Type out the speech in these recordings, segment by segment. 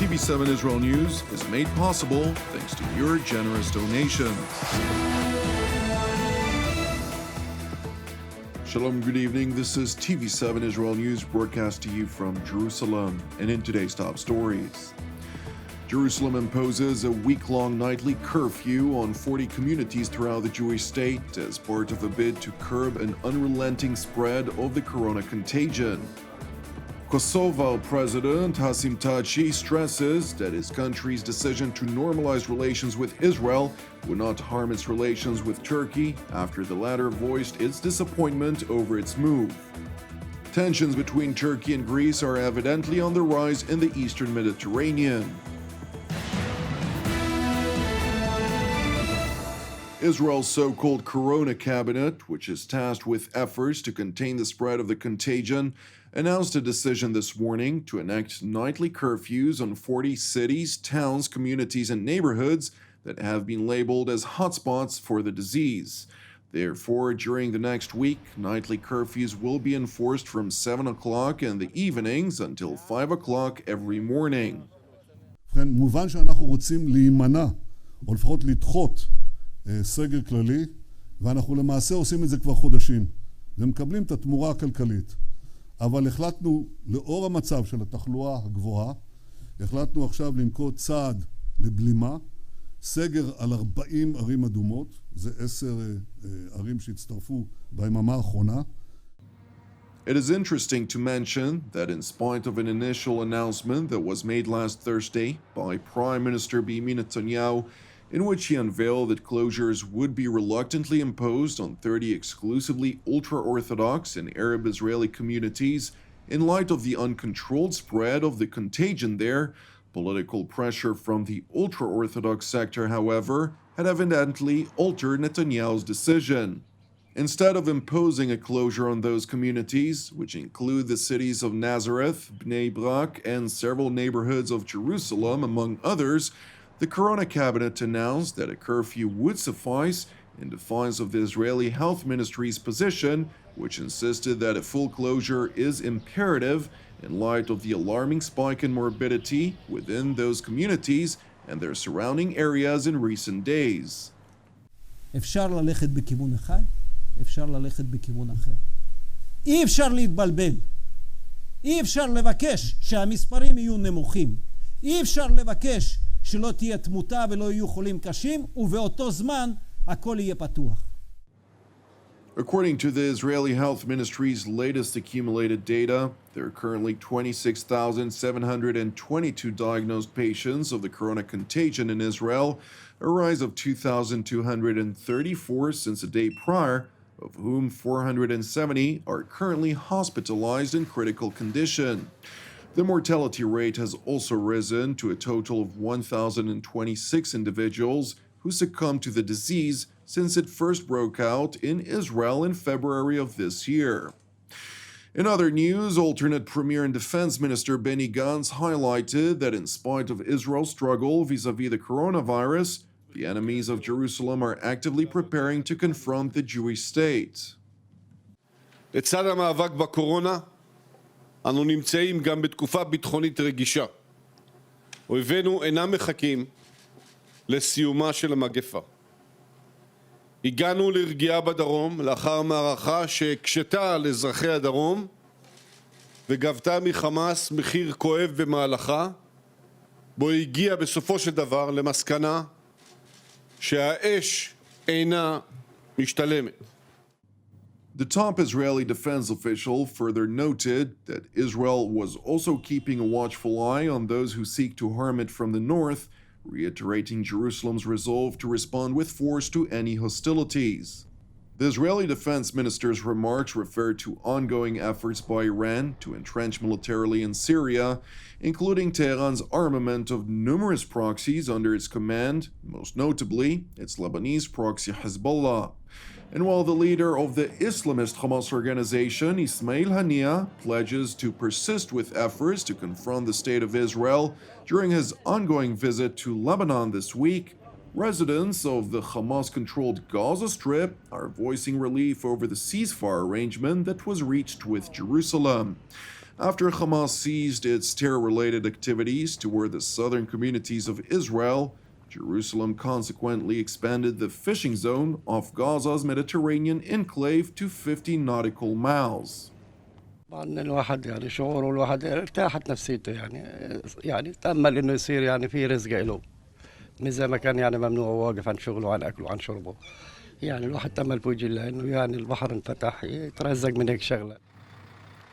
TV7 Israel News is made possible thanks to your generous donations. Shalom, good evening. This is TV7 Israel News broadcast to you from Jerusalem. And in today's top stories, Jerusalem imposes a week-long nightly curfew on 40 communities throughout the Jewish state as part of a bid to curb an unrelenting spread of the corona contagion. Kosovo President Hasim Thaci stresses that his country's decision to normalize relations with Israel would not harm its relations with Turkey after the latter voiced its disappointment over its move. Tensions between Turkey and Greece are evidently on the rise in the eastern Mediterranean. Israel's so-called Corona Cabinet, which is tasked with efforts to contain the spread of the contagion, announced a decision this morning to enact nightly curfews on 40 cities, towns, communities, and neighborhoods that have been labeled as hotspots for the disease. Therefore, during the next week, nightly curfews will be enforced from 7 o'clock in the evenings until 5 o'clock every morning. מובן שאנחנו רוצים להימנע, או לפחות לדחות סגר כללי, ואנחנו למעשה עושים את זה כבר חודשים, ומקבלים את התמורה הכלכלית. אבל החלטנו, לאור המצב של התחלואה הגבוהה, החלטנו עכשיו לנקוט צעד לבלימה, סגר על 40 ערים אדומות, זה 10 ערים שהצטרפו ביממה האחרונה. It is interesting to mention that in spite of an initial announcement that was made last Thursday by Prime Minister Benjamin Netanyahu, in which he unveiled that closures would be reluctantly imposed on 30 exclusively ultra-Orthodox and Arab Israeli communities in light of the uncontrolled spread of the contagion there. Political pressure from the ultra-Orthodox sector, however, had evidently altered Netanyahu's decision. Instead of imposing a closure on those communities, which include the cities of Nazareth, Bnei Brak, and several neighborhoods of Jerusalem, among others, the Corona Cabinet announced that a curfew would suffice in defiance of the Israeli Health Ministry's position, which insisted that a full closure is imperative in light of the alarming spike in morbidity within those communities and their surrounding areas in recent days. אפשר ללכת בכיוון אחד, אפשר ללכת בכיוון אחר. אי אפשר להתבלבל. אי אפשר לבקש שהמספרים יהיו נמוכים. אי אפשר לבקש שלא תהיה תמותה ולא יהיו חולים קשים, ובאותו זמן הכל יהיה פתוח. According to the Israeli Health Ministry's latest accumulated data, there are currently 26,722 diagnosed patients of the corona contagion in Israel, a rise of 2,234 since the day prior, of whom 470 are currently hospitalized in critical condition. The mortality rate has also risen to a total of 1,026 individuals who succumbed to the disease since it first broke out in Israel in February of this year. In other news, alternate Premier and Defense Minister Benny Gantz highlighted that in spite of Israel's struggle vis-à-vis the coronavirus, the enemies of Jerusalem are actively preparing to confront the Jewish state. לצד המאבק בקורונה, אנו נמצאים גם בתקופה ביטחונית רגישה. אויבינו אינם מחכים לסיומה של המגפה. הגענו לרגיעה בדרום לאחר מערכה שהקשתה על אזרחי הדרום וגבתה מחמאס מחיר כואב במהלכה, בו הגיע בסופו של דבר למסקנה שהאש אינה משתלמת. The top Israeli defense official further noted that Israel was also keeping a watchful eye on those who seek to harm it from the north, reiterating Jerusalem's resolve to respond with force to any hostilities. The Israeli defense minister's remarks referred to ongoing efforts by Iran to entrench militarily in Syria, including Tehran's armament of numerous proxies under its command, most notably its Lebanese proxy Hezbollah. And while the leader of the Islamist Hamas organization, Ismail Haniyeh, pledges to persist with efforts to confront the state of Israel during his ongoing visit to Lebanon this week, residents of the Hamas-controlled Gaza Strip are voicing relief over the ceasefire arrangement that was reached with Jerusalem. after Hamas ceased its terror-related activities toward the southern communities of Israel. Jerusalem consequently expanded the fishing zone off Gaza's Mediterranean enclave to 50 nautical miles. طبعا الواحد يعني شعوره الواحد ارتاحت نفسيته يعني تأمل انه يصير يعني في رزق له مش زي ما كان يعني ممنوع واقف عن شغله وعن اكله وعن شربه يعني الواحد تأمل في وجه الله انه يعني البحر انفتح يترزق من هيك شغله.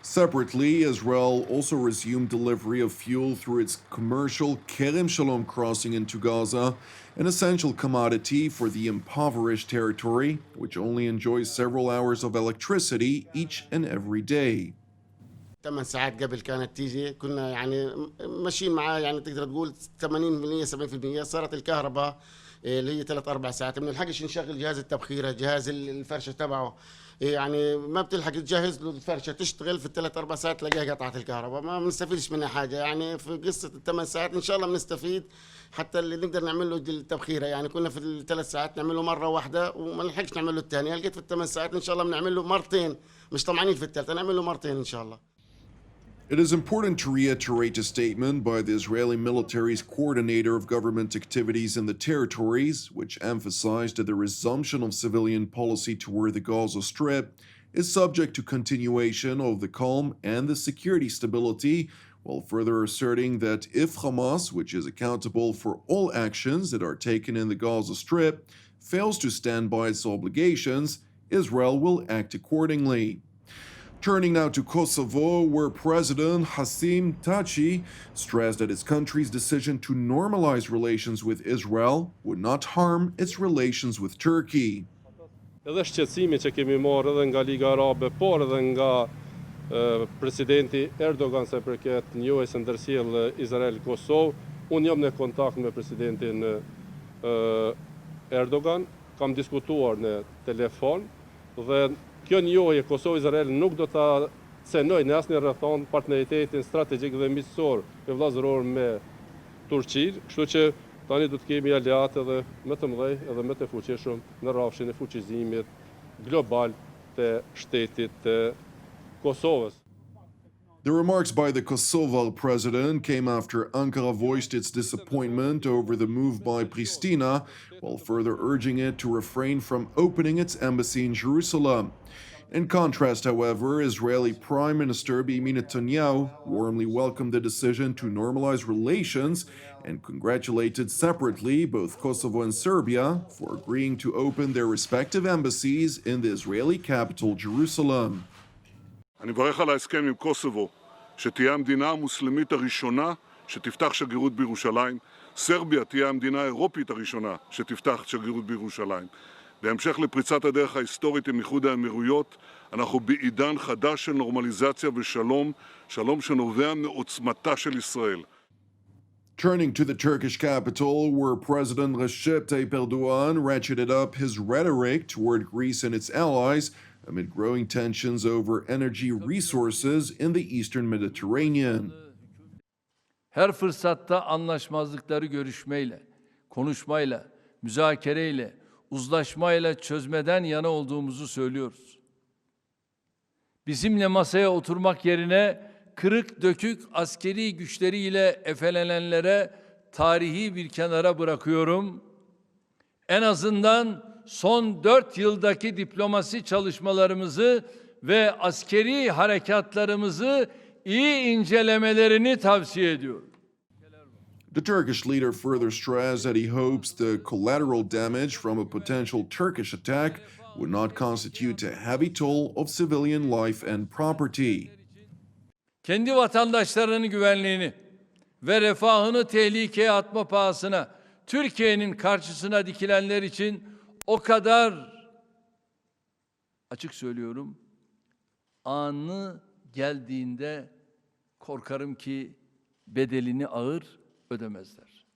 Separately, Israel also resumed delivery of fuel through its commercial Kerem Shalom crossing into Gaza, an essential commodity for the impoverished territory, which only enjoys several hours of electricity each and every day. 8 ساعات قبل كانت تيجي كنا يعني ماشيين معاه يعني تقدر تقول 80% 70% صارت الكهرباء اللي هي 3-4 ساعات ما بنلحقش نشغل جهاز التبخيره جهاز الفرشه تبعه يعني ما بتلحق تجهز له الفرشه تشتغل في 3-4 ساعات تلاقيها قطعت الكهرباء ما بنستفيدش منها حاجه يعني في قصه ال8 ساعات ان شاء الله بنستفيد حتى اللي نقدر نعمل له التبخيره يعني كنا في ال3 ساعات نعمل له مره واحده وما نلحقش نعمل له الثانيه لقيت في ال8 ساعات ان شاء الله بنعمل له مرتين مش طمعانين في الثالثه نعمل له مرتين ان شاء الله. It is important to reiterate a statement by the Israeli military's coordinator of government activities in the territories, which emphasized that the resumption of civilian policy toward the Gaza Strip is subject to continuation of the calm and the security stability, while further asserting that if Hamas, which is accountable for all actions that are taken in the Gaza Strip, fails to stand by its obligations, Israel will act accordingly. Turning now to Kosovo, where President Hasim Thaci stressed that his country's decision to normalize relations with Israel would not harm its relations with Turkey. Edhe shqetësimi që kemi marrë edhe nga Liga Arabe, por edhe nga presidenti Erdogan se përket njohjes së ndërsjellë Izrael-Kosovë, unë jam në kontakt me presidentin Erdogan, kam diskutuar në telefon dhe kjo njohje Kosovë-Izrael nuk do ta cenoj në asnjë rrethon partneritetin strategjik dhe miqësor e vëllazëror me Turqinë, kështu që tani do të kemi aleatë edhe më të mëdhej edhe më të fuqishëm në rrafshin e fuqizimit global të shtetit të Kosovës. The remarks by the Kosovo president came after Ankara voiced its disappointment over the move by Pristina, while further urging it to refrain from opening its embassy in Jerusalem. In contrast, however, Israeli Prime Minister Benjamin Netanyahu warmly welcomed the decision to normalize relations and congratulated separately both Kosovo and Serbia for agreeing to open their respective embassies in the Israeli capital, Jerusalem. אני מברך על ההסכם עם קוסובו, שתהיה המדינה המוסלמית הראשונה שתפתח שגרירות בירושלים. סרביה תהיה המדינה האירופית הראשונה שתפתח שגרירות בירושלים. בהמשך לפריצת הדרך ההיסטורית עם איחוד האמירויות, אנחנו בעידן חדש של נורמליזציה ושלום, שלום שנובע מעוצמתה של ישראל. Turning to the Turkish capital, where President Recep Tayyip Erdogan ratcheted up his rhetoric toward Greece and its allies amid growing tensions over energy resources in the eastern Mediterranean. Her fırsatta anlaşmazlıkları görüşmeyle, konuşmayla, müzakereyle, uzlaşmayla çözmeden yana olduğumuzu söylüyoruz. Bizimle masaya oturmak yerine kırık dökük askeri güçleriyle efelenenlere tarihi bir kenara bırakıyorum. En azından son 4 yıldaki diplomasi çalışmalarımızı ve askeri harekatlarımızı iyi incelemelerini tavsiye ediyorum. The Turkish leader further stressed that he hopes the collateral damage from a potential Turkish attack would not constitute a heavy toll of civilian life and property. Kendi vatandaşlarının güvenliğini ve refahını tehlikeye atma pahasına Türkiye'nin karşısına dikilenler için o kadar açık söylüyorum, anı geldiğinde korkarım ki bedelini ağır ödemezler.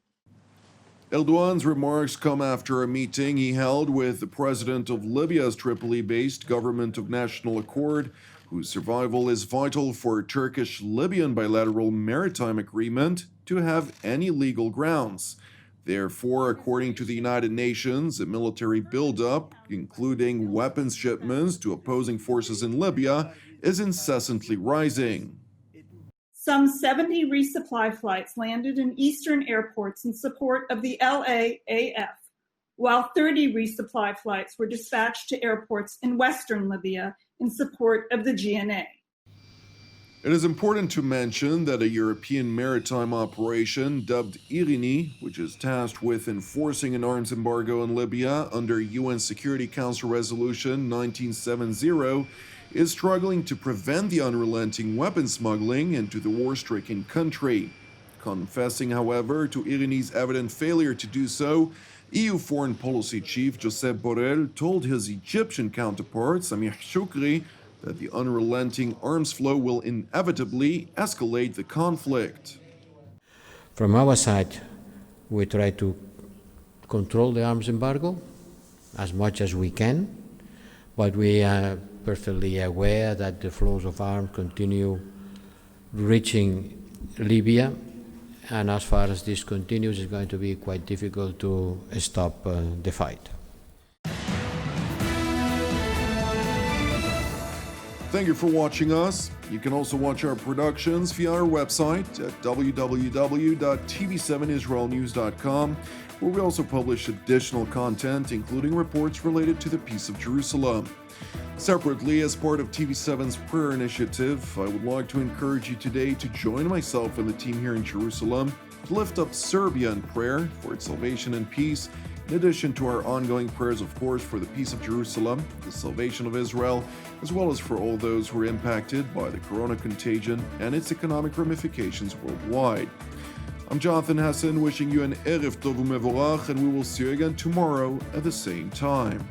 Erdogan's remarks come after a meeting he held with the president of Libya's Tripoli-based Government of National Accord, whose survival is vital for Turkish-Libyan bilateral maritime agreement to have any legal grounds. Therefore, according to the United Nations, a military buildup, including weapons shipments to opposing forces in Libya, is incessantly rising. Some 70 resupply flights landed in eastern airports in support of the LAAF, while 30 resupply flights were dispatched to airports in western Libya in support of the GNA. It is important to mention that a European maritime operation dubbed Irini, which is tasked with enforcing an arms embargo in Libya under UN Security Council Resolution 1970, is struggling to prevent the unrelenting weapon smuggling into the war-stricken country. Confessing, however, to Irini's evident failure to do so, EU Foreign Policy Chief Josep Borrell told his Egyptian counterpart Samih Shoukry that the unrelenting arms flow will inevitably escalate the conflict. From our side, we try to control the arms embargo as much as we can, but we are perfectly aware that the flows of arms continue reaching Libya, and as far as this continues, it's going to be quite difficult to stop the fight. Thank you for watching us. You can also watch our productions via our website at www.tv7israelnews.com, where we also publish additional content, including reports related to the Peace of Jerusalem. Separately, as part of TV7's prayer initiative, I would like to encourage you today to join myself and the team here in Jerusalem to lift up Serbia in prayer for its salvation and peace, in addition to our ongoing prayers, of course, for the peace of Jerusalem, the salvation of Israel, as well as for all those who are impacted by the corona contagion and its economic ramifications worldwide. I'm Jonathan Hassan, wishing you an Erev Tov Umevorach, and we will see you again tomorrow at the same time.